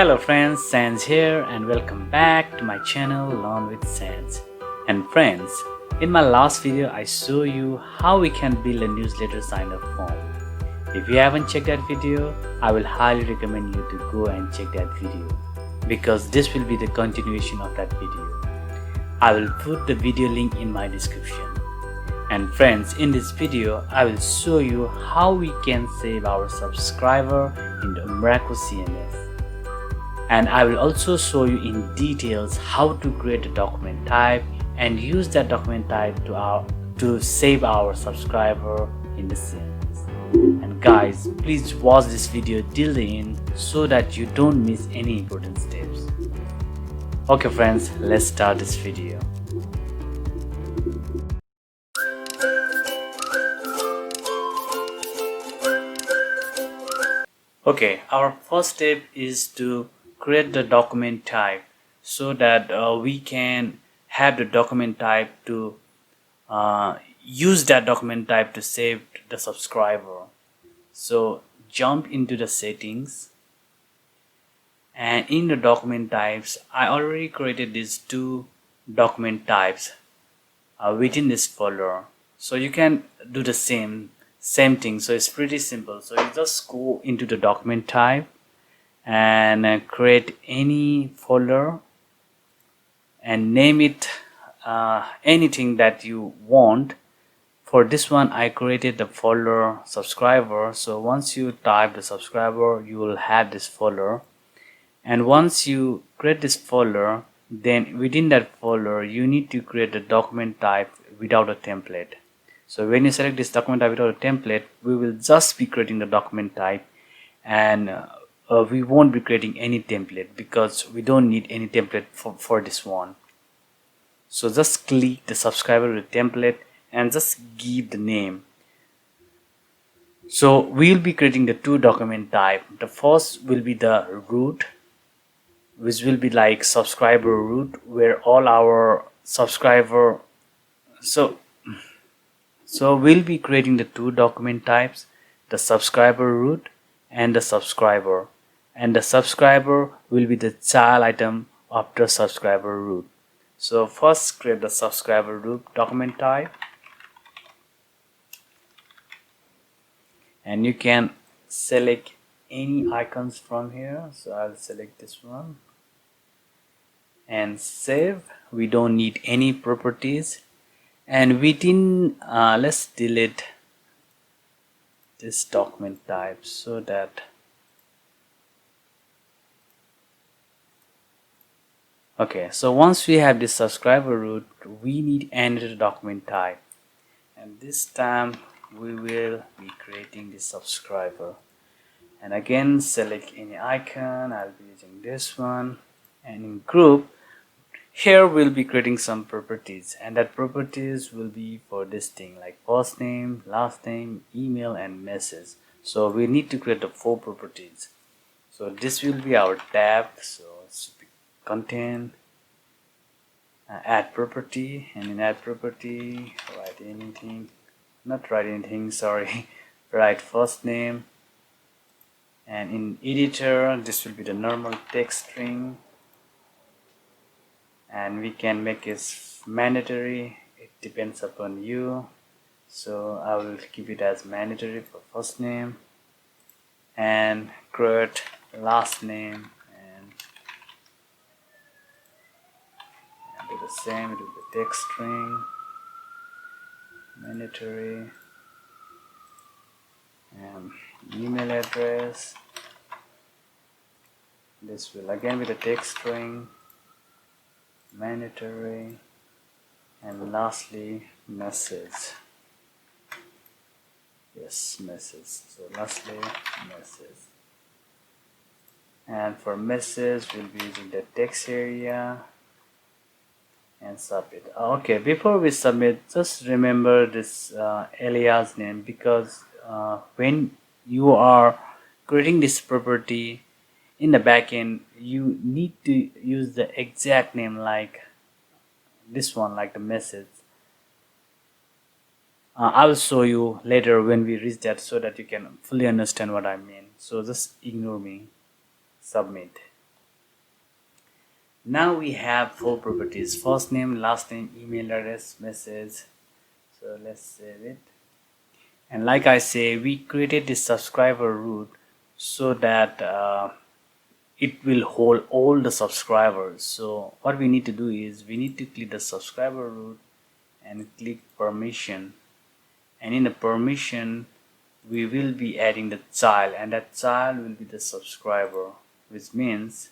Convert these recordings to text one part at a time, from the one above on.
Hello friends, Sans here and welcome back to my channel Learn with Sans. And friends, in my last video I show you how we can build a newsletter sign up form. If you haven't checked that video, I will highly recommend you to go and check that video because this will be the continuation of that video. I will put the video link in my description. And friends, in this video I will show you how we can save our subscriber in the Umbraco CMS. And I will also show you in details how to create a document type and use that document type to save our subscriber in the CMS. And guys, please watch this video till the end so that you don't miss any important steps. Okay friends, let's start this video. Okay, our first step is to create the document type so that we can have the document type to use that document type to save the subscriber. So jump into the settings, and in the document types I already created these two document types within this folder, so you can do the same thing. So it's pretty simple. So you just go into the document type and create any folder and name it anything that you want. For this one I created the folder subscriber, so once you type the subscriber you will have this folder, and once you create this folder, then within that folder you need to create the document type without a template. So when you select this document type without a template, we will just be creating the document type, and we won't be creating any template because we don't need any template for this one. So just click the subscriber with template and just give the name. So we'll be creating the two document type. The first will be the root, which will be like subscriber root, where all our subscriber. So we'll be creating the two document types, the subscriber root and the subscriber, and the subscriber will be the child item after subscriber root. So first create the subscriber root document type, and you can select any icons from here. So I'll select this one and save. We don't need any properties, and within let's delete this document type so that okay. So once we have this subscriber root, we need another document type, and this time we will be creating the subscriber. And again, select any icon. I'll be using this one, and in group here we'll be creating some properties, and that properties will be for this thing like first name, last name, email and message. So we need to create the 4 properties. So this will be our tab. So it's content, add property, and in add property write anything, not write anything, sorry, write first name, and in editor this will be the normal text string, and we can make it mandatory. It depends upon you, so I will keep it as mandatory for first name, and create last name and do the same with the text string, mandatory, and email address. This will again be the text string, mandatory, and lastly message. Yes, message. So lastly message, and for message we'll be using the text area and submit. Okay, before we submit, just remember this alias name, because when you are creating this property in the backend, you need to use the exact name like this one, like the message. I will show you later when we reach that so that you can fully understand what I mean. So just ignore me. Submit. Now we have four properties: first name, last name, email address, message. So let's save it. And like I say, we created this subscriber root so that it will hold all the subscribers. So what we need to do is we need to click the subscriber root and click permission, and in the permission we will be adding the child, and that child will be the subscriber, which means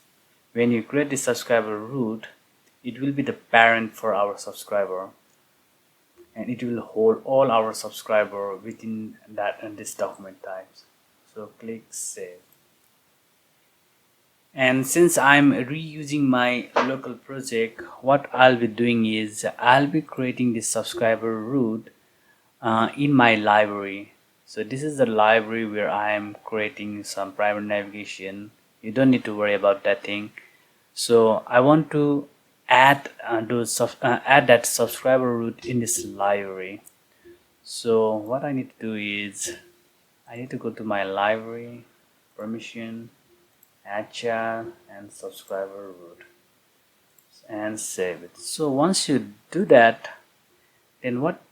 when you create the subscriber root, it will be the parent for our subscriber, and it will hold all our subscriber within that and this document types. So click save. And since I'm reusing my local project, what I'll be doing is I'll be creating this subscriber root in my library. So this is the library where I am creating some private navigation. You don't need to worry about that thing. So I want to add add that subscriber root in this library. So what I need to do is I need to go to my library, permission, add child, and subscriber root, and save it. So once you do that, then what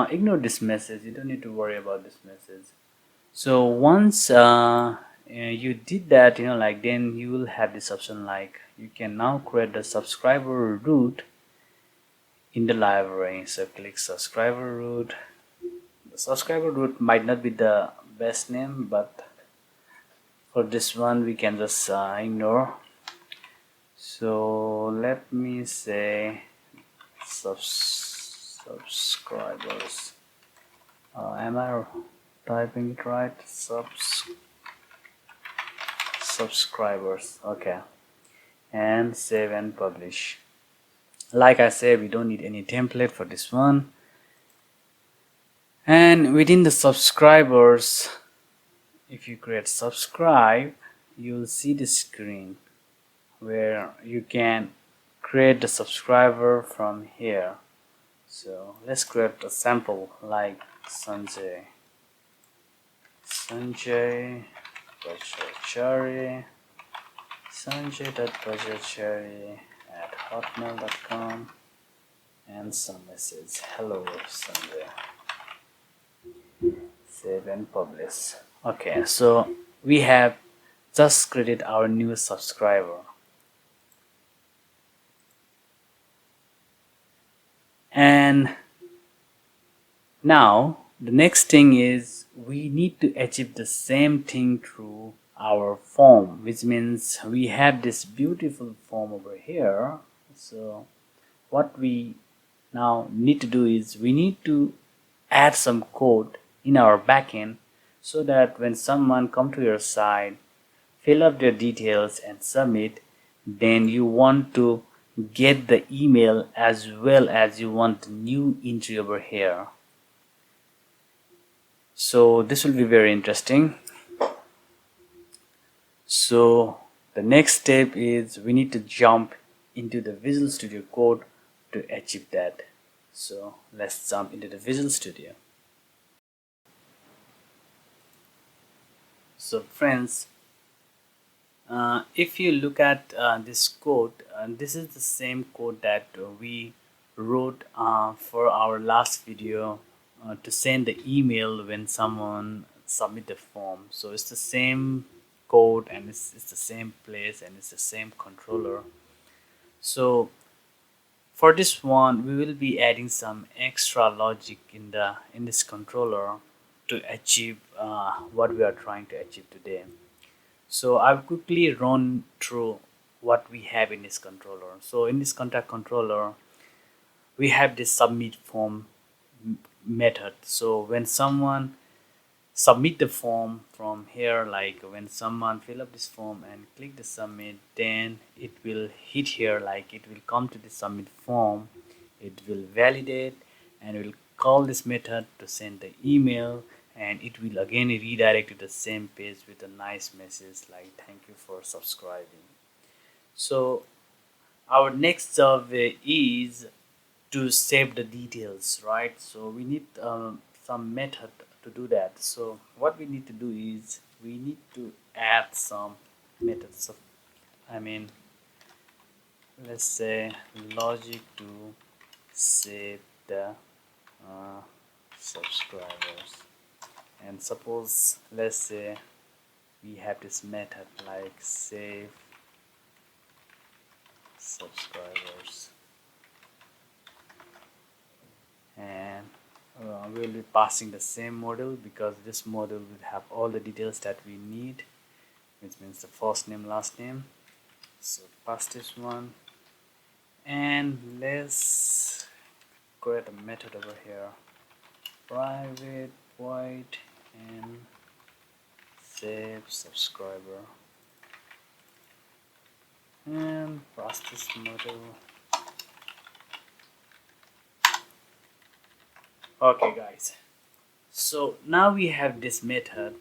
ignore this message, you don't need to worry about this message. So once you did that, like, then you will have this option like you can now create the subscriber root in the library. So click subscriber root. The subscriber root might not be the best name, but for this one we can just ignore. So let me say subscribers. Am I typing it right? Subscribers. Okay, and save and publish. Like I said, we don't need any template for this one. And within the subscribers, if you create subscribe, you'll see the screen where you can create the subscriber from here. So let's create a sample like Sanjay Bajachari, sanjay.bajachari@hotmail.com, and some message, hello Sanjay. Save and publish. Okay, so we have just created our new subscriber. And now the next thing is we need to achieve the same thing through our form, which means we have this beautiful form over here. So what we now need to do is we need to add some code in our backend so that when someone come to your site, fill up their details and submit, then you want to get the email as well as you want the new entry over here. So this will be very interesting. So the next step is we need to jump into the Visual Studio Code to achieve that. So let's jump into the Visual Studio. So friends, if you look at this code, this is the same code that we wrote for our last video to send the email when someone submit the form. So it's the same code, and it's the same place, and it's the same controller. So for this one we will be adding some extra logic in this controller to achieve what we are trying to achieve today. So I'll quickly run through what we have in this controller. So in this contact controller, we have this submit form method. So when someone submit the form from here, like when someone fill up this form and click the submit, then it will hit here, like it will come to the submit form, it will validate, and will call this method to send the email, and it will again redirect to the same page with a nice message like thank you for subscribing. So our next job is to save the details, right? So we need some method to do that. So what we need to do is we need to add some methods of, let's say logic to save the subscribers. And suppose, let's say we have this method like save subscribers, and we'll be passing the same model because this model will have all the details that we need, which means the first name, last name. So pass this one, and let's create a method over here, private void and save subscriber, and pass this model. Okay guys, so now we have this method.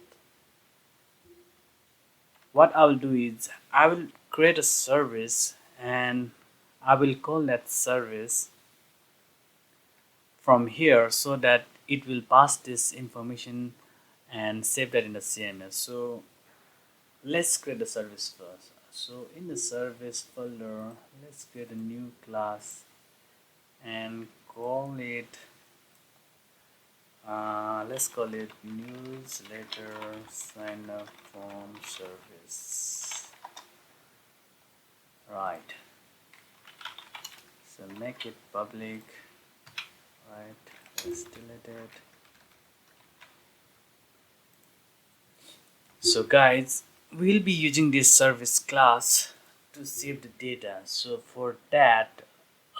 What I will do is I will create a service, and I will call that service from here so that it will pass this information and save that in the CMS. So let's create the service first. So in the service folder, let's create a new class and call it let's call it newsletter sign up form service. Right, so make it public. Right, let's delete it. So guys, we'll be using this service class to save the data. So for that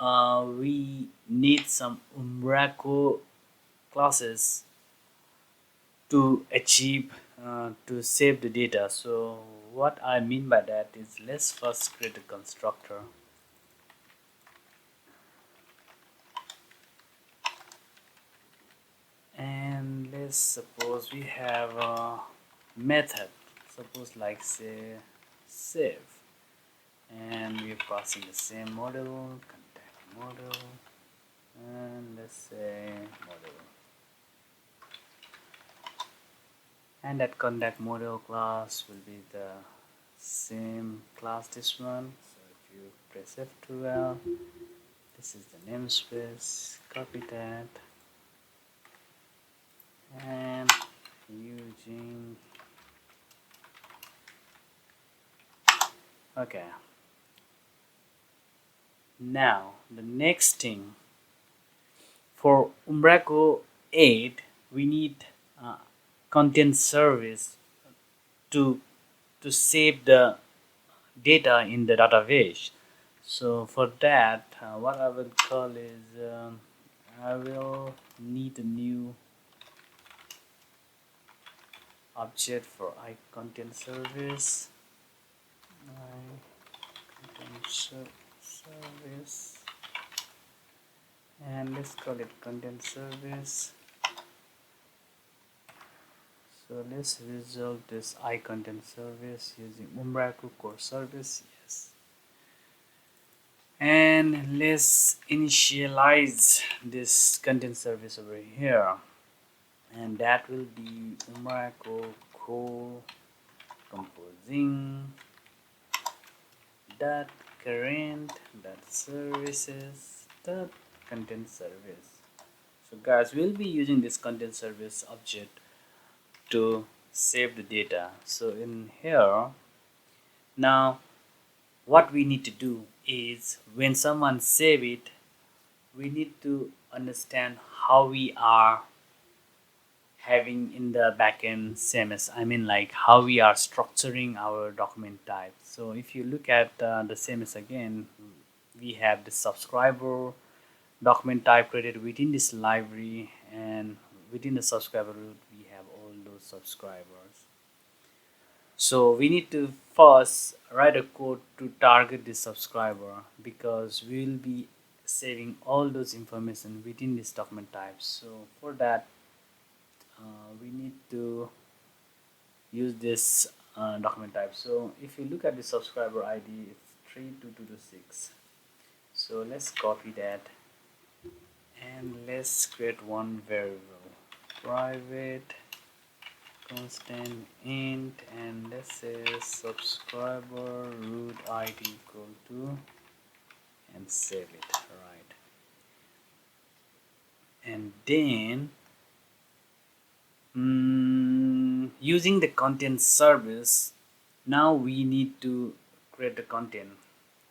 we need some Umbraco classes to achieve to save the data. So what I mean by that is, let's first create a constructor. And let's suppose we have a method, suppose like say save, and we're passing the same model, contact model, and let's say model, and that contact model class will be the same class, this one. So if you press F12, this is the namespace, copy that, and using, okay. Now the next thing, for Umbraco 8 we need content service to save the data in the database. So for that what I will call is I will need a new object for iContent service, service, and let's call it content service. So let's resolve this iContent service using Umbraco core service, yes. And let's initialize this content service over here, and that will be Umbraco core composing dot current dot services dot content service. So guys, we'll be using this content service object to save the data. So in here, now what we need to do is, when someone save it, we need to understand how we are having in the backend CMS. I mean, like how we are structuring our document type. So if you look at the CMS again, we have the subscriber document type created within this library, and within the subscriber root we have all those subscribers. So we need to first write a code to target this subscriber, because we will be saving all those information within this document type. So for that we need to use this document type. So if you look at the subscriber ID, it's 32226. So let's copy that, and let's create one variable, private constant int, and let's say subscriber root ID equal to and save it. Right, and then using the content service, now we need to create the content.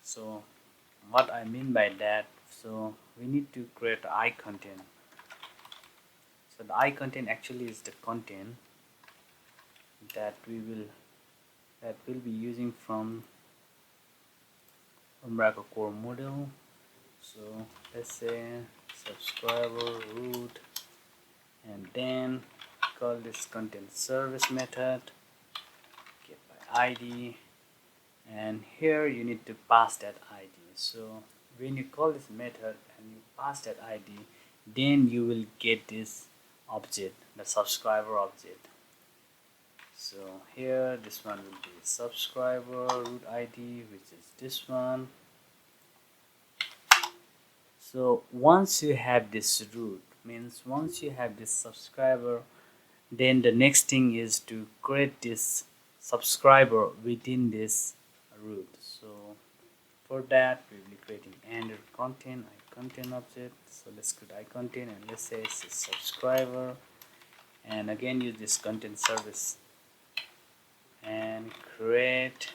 So what I mean by that, so we need to create I content. So the I content actually is the content that we'll be using from Umbraco core model. So let's say subscriber root, and then call this content service method, get by ID, and here you need to pass that ID. So when you call this method and you pass that ID, then you will get this object, the subscriber object. So here this one will be subscriber root ID, which is this one. So once you have this root, means once you have this subscriber, then the next thing is to create this subscriber within this root. So for that we will be creating under content content object. So let's create iContent, and let's say it's a subscriber, and again use this content service and create,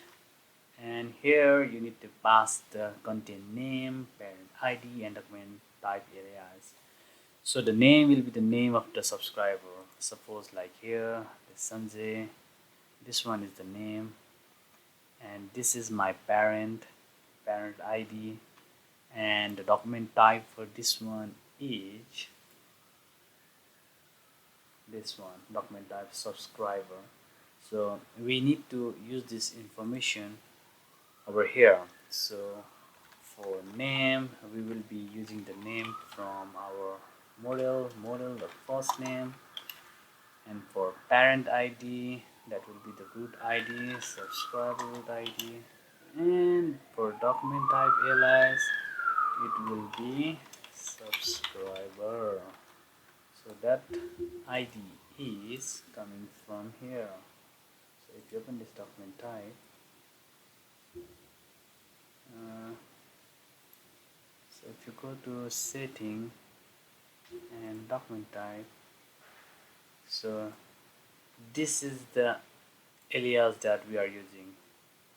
and here you need to pass the content name, parent ID, and document type alias. So the name will be the name of the subscriber. Suppose like here the Sanjay, this one is the name, and this is my parent ID, and the document type for this one is this one, document type subscriber. So we need to use this information over here. So for name we will be using the name from our model the first name, and for parent ID that will be the root ID, subscriber root ID, and for document type alias it will be subscriber. So that ID is coming from here. So if you open this document type, so if you go to setting and document type, so this is the alias that we are using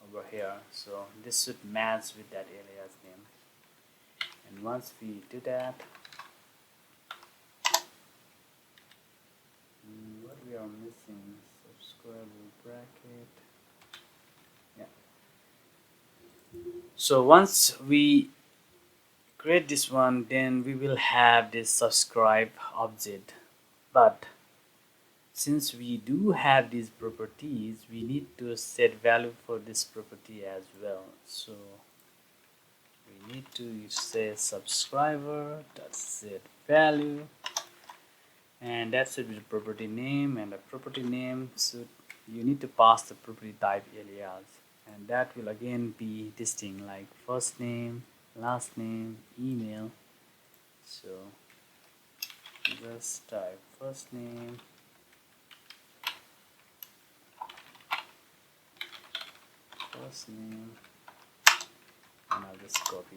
over here. So this should match with that alias name, and once we do that, what we are missing, subscriber bracket. Yeah. So once we create this one, then we will have this subscribe object, but since we do have these properties, we need to set value for this property as well. So we need to say subscriber dot set value, and that should be the property name, and the property name should, you need to pass the property type alias, and that will again be this thing like first name, last name, email. So just type first name, and I'll just copy,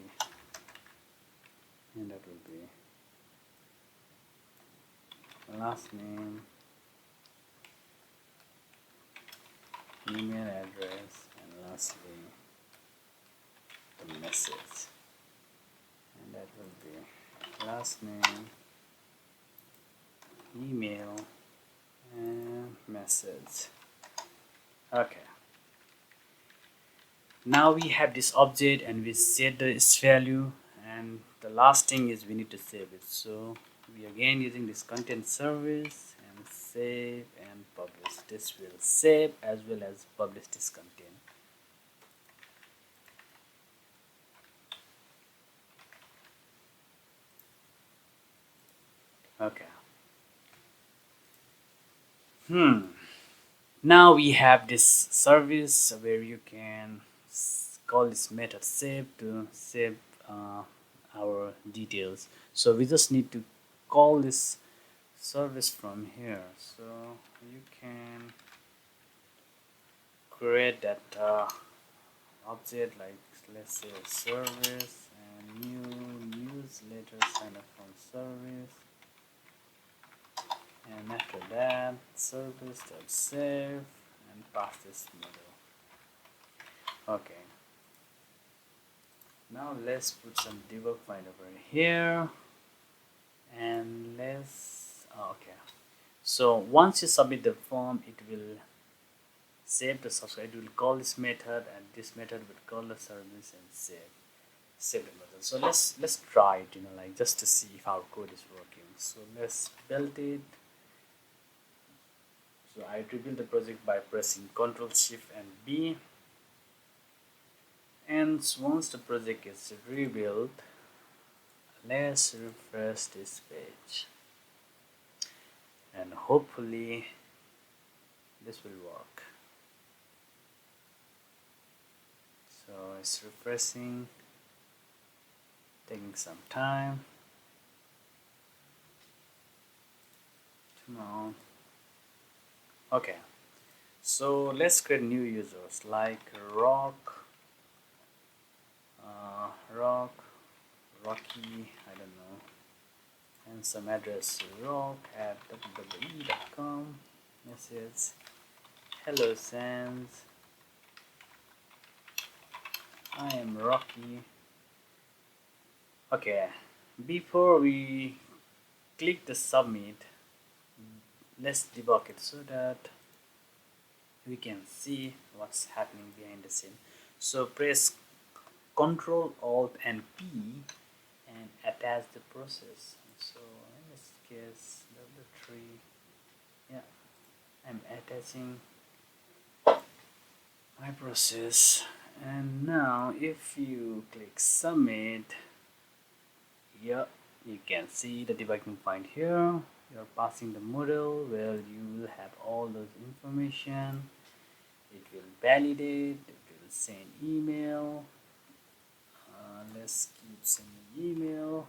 and that will be last name, email address, and lastly the message, and that will be last name, email, and message. Okay, now we have this object and we set this value, and the last thing is we need to save it. So we again using this content service and save and publish. This will save as well as publish this content. Okay. Now we have this service where you can call this method save to save our details. So we just need to call this service from here. So you can create that object, like let's say a service, and new newsletter sign up from service, and after that service.save and pass this model. Okay, now let's put some debug file over here, and okay, so once you submit the form, it will save the subscribe. It will call this method, and this method will call the service and save the method. So let's try it, like just to see if our code is working. So let's build it. So I rebuild the project by pressing Ctrl Shift and B, and once the project is rebuilt, let's refresh this page, and hopefully this will work. So it's refreshing, taking some time. Come on. Okay, so let's create new users like Rocky, I don't know, and some address rock@wwe.com. Message, hello Sans, I am Rocky. Okay, before we click the submit, let's debug it so that we can see what's happening behind the scene. So press Ctrl Alt and P and attach the process. So in this case W3, yeah, I'm attaching my process, and now if you click submit, yeah, you can see the debugging point here. You're passing the model where you will have all those information. It will validate, it will send email. Let's keep sending email.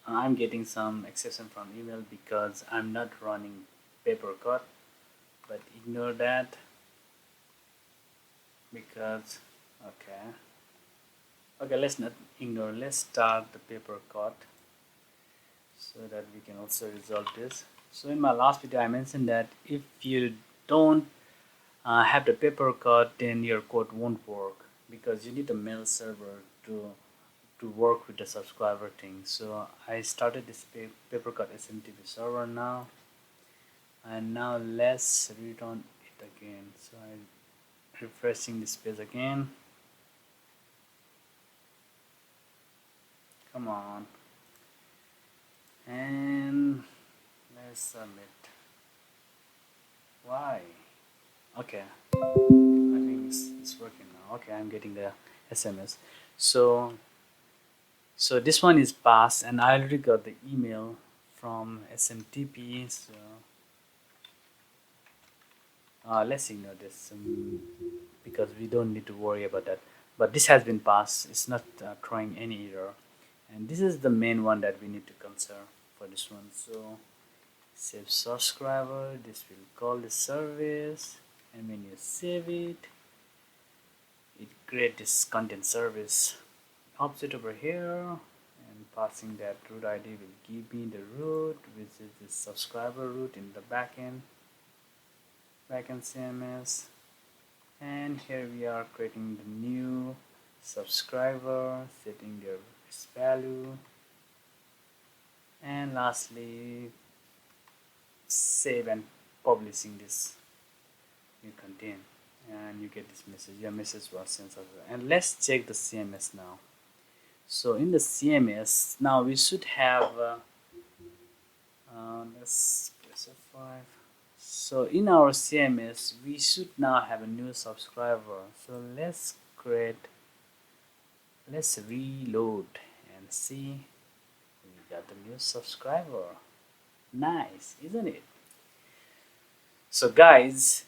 I'm getting some exception from email because I'm not running paper cut, but ignore that because okay, let's not ignore, let's start the paper cut so that we can also resolve this. So in my last video I mentioned that if you don't have the paper cut, then your code won't work because you need a mail server to work with the subscriber thing. So I started this paper cut SMTP server now, and now let's return it again. So I'm refreshing this page again. Come on, and let's submit. Why? Okay, I think it's working now. Okay, I'm getting the SMS. So this one is passed, and I already got the email from SMTP. So let's ignore this because we don't need to worry about that. But this has been passed. It's not throwing any error, and this is the main one that we need to consider for this one. So save subscriber. This will call the service, and when you save it, it creates this content service object over here, and passing that root ID will give me the root, which is the subscriber root in the backend CMS. And here we are creating the new subscriber, setting their value, and lastly save and publishing this new content, and you get this message, your message was sent. And let's check the CMS now. So in the CMS now we should have let's specify. So in our CMS we should now have a new subscriber. So let's reload and see, we got the new subscriber. Nice, isn't it? So guys,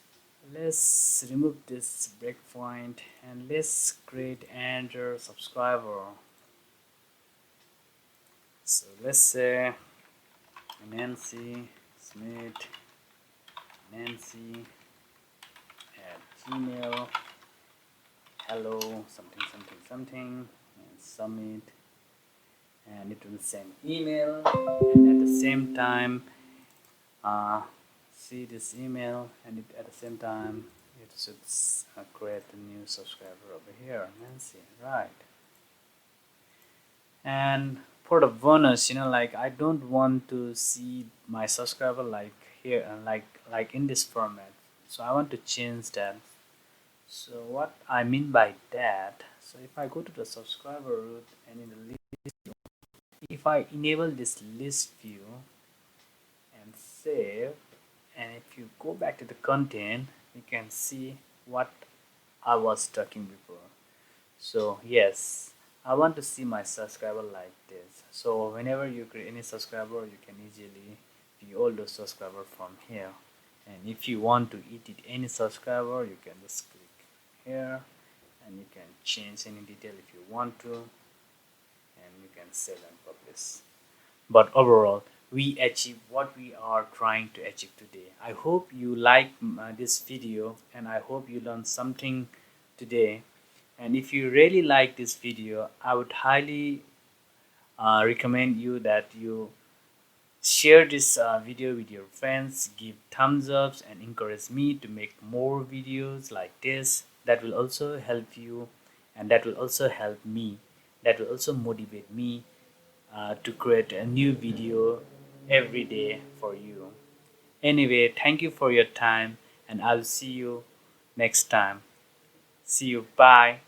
let's remove this breakpoint and let's create another subscriber. So let's say Nancy Smith, Nancy at Gmail. hello something something something and submit, and it will send email, and at the same time uh, see this email, and at the same time it should create a new subscriber over here, Nancy, right? And for the bonus, like I don't want to see my subscriber like here and like in this format, so I want to change that. So what I mean by that, so if I go to the subscriber root and in the list, if I enable this list view and save, and if you go back to the content, you can see what I was talking before. So yes, I want to see my subscriber like this. So whenever you create any subscriber, you can easily view all those subscribers from here. And if you want to edit any subscriber, you can just click here, and you can change any detail if you want to, and you can save and publish. But overall, we achieve what we are trying to achieve today. I hope you like this video, and I hope you learned something today. And if you really like this video, I would highly recommend you that you share this video with your friends, give thumbs ups, and encourage me to make more videos like this. That will also help you, and that will also help me, that will also motivate me to create a new video every day for you. Anyway, thank you for your time, and I'll see you next time. See you. Bye.